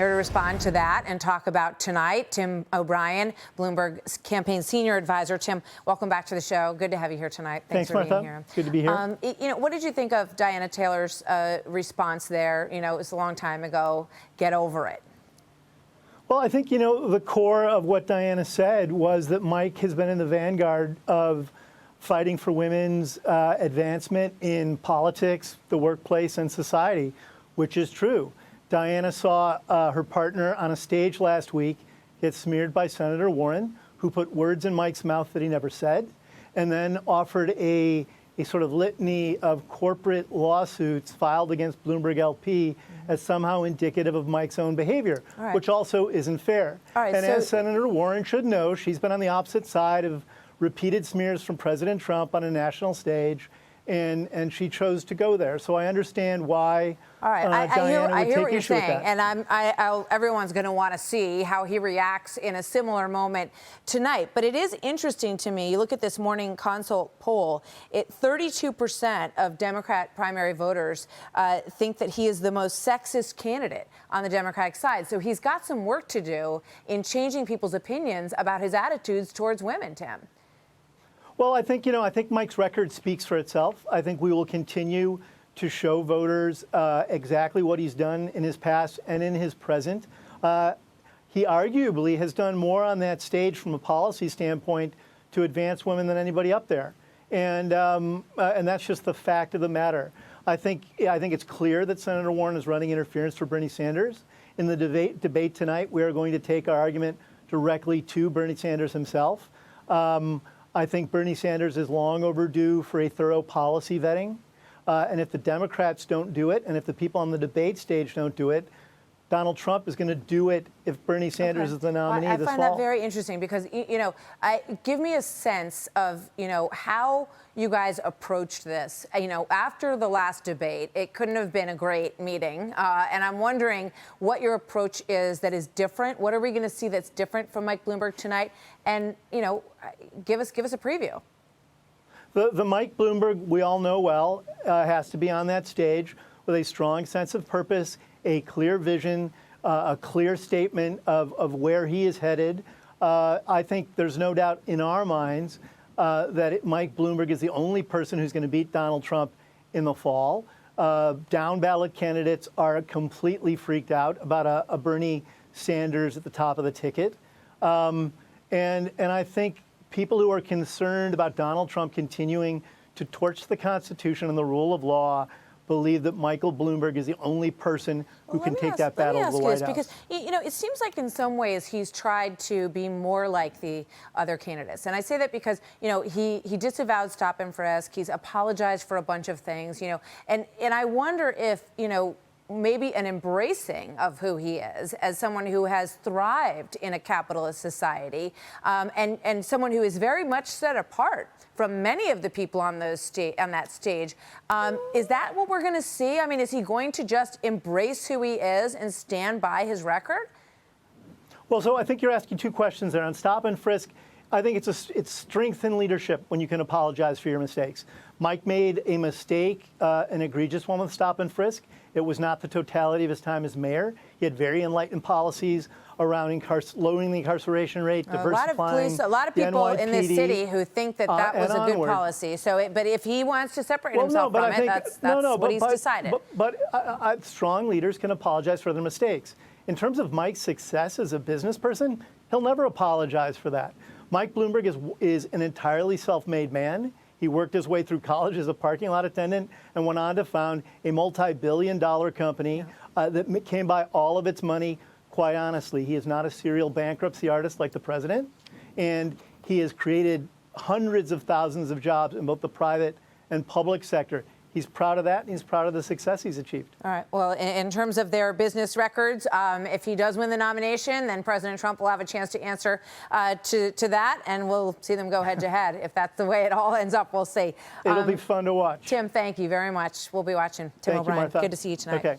Here to respond to that and talk about tonight, Tim O'Brien, Bloomberg's campaign senior advisor. Tim, welcome back to the show. Good to have you here tonight. Thanks for Martha. being here. Good to be here. What did you think of Diana Taylor's response there? It was a long time ago. Get over it. Well, I think, the core of what Diana said was that Mike has been in the vanguard of fighting for women's advancement in politics, the workplace, and society, which is true. Diana saw her partner on a stage last week get smeared by Senator Warren, who put words in Mike's mouth that he never said, and then offered a sort of litany of corporate lawsuits filed against Bloomberg LP as somehow indicative of Mike's own behavior, which also isn't fair. As Senator Warren should know, she's been on the opposite side of repeated smears from President Trump on a national stage, and she chose to go there. So I understand why Diana would take issue with that. And everyone's going to want to see how he reacts in a similar moment tonight. But it is interesting to me. You look at this Morning Consult poll. 32% of Democrat primary voters think that he is the most sexist candidate on the Democratic side. So he's got some work to do in changing people's opinions about his attitudes towards women, Tim. Well, I think Mike's record speaks for itself. I think we will continue to show voters exactly what he's done in his past and in his present. He arguably has done more on that stage from a policy standpoint to advance women than anybody up there, and that's just the fact of the matter. I think it's clear that Senator Warren is running interference for Bernie Sanders. In the debate tonight, we are going to take our argument directly to Bernie Sanders himself. I think Bernie Sanders is long overdue for a thorough policy vetting. And if the Democrats don't do it, and if the people on the debate stage don't do it, Donald Trump is going to do it if Bernie Sanders is the nominee this fall. I find that very interesting because, give me a sense of, how you guys approached this. After the last debate, it couldn't have been a great meeting. And I'm wondering what your approach is that is different. What are we going to see that's different from Mike Bloomberg tonight? And, give us a preview. The Mike Bloomberg we all know well has to be on that stage with a strong sense of purpose, a clear vision, a clear statement of where he is headed. I think there's no doubt in our minds that Mike Bloomberg is the only person who's going to beat Donald Trump in the fall. Down ballot candidates are completely freaked out about a Bernie Sanders at the top of the ticket. And I think people who are concerned about Donald Trump continuing to torch the Constitution and the rule of law believe that Michael Bloomberg is the only person who can take that battle to the White House. Because, it seems like in some ways he's tried to be more like the other candidates. And I say that because, he disavowed stop and frisk. He's apologized for a bunch of things, and I wonder if, maybe an embracing of who he is as someone who has thrived in a capitalist society and someone who is very much set apart from many of the people on that stage. Is that what we're going to see? I mean, is he going to just embrace who he is and stand by his record? Well, so I think you're asking two questions there. On stop and frisk, I think it's strength in leadership when you can apologize for your mistakes. Mike made a mistake, an egregious one with stop and frisk. It was not the totality of his time as mayor. He had very enlightened policies around lowering the incarceration rate, diversifying a lot of people in this city who think that was a good policy. So, but if he wants to separate himself from it, that's what he's decided. But strong leaders can apologize for their mistakes. In terms of Mike's success as a business person, he'll never apologize for that. Mike Bloomberg is an entirely self-made man. He worked his way through college as a parking lot attendant and went on to found a multi-billion-dollar company that came by all of its money quite honestly. He is not a serial bankruptcy artist like the president, and he has created hundreds of thousands of jobs in both the private and public sector. He's proud of that, and he's proud of the success he's achieved. All right. Well, in terms of their business records, if he does win the nomination, then President Trump will have a chance to answer to that, and we'll see them go head-to-head. If that's the way it all ends up, we'll see. It'll be fun to watch. Tim, thank you very much. We'll be watching. Tim O'Brien, good to see you tonight. Okay.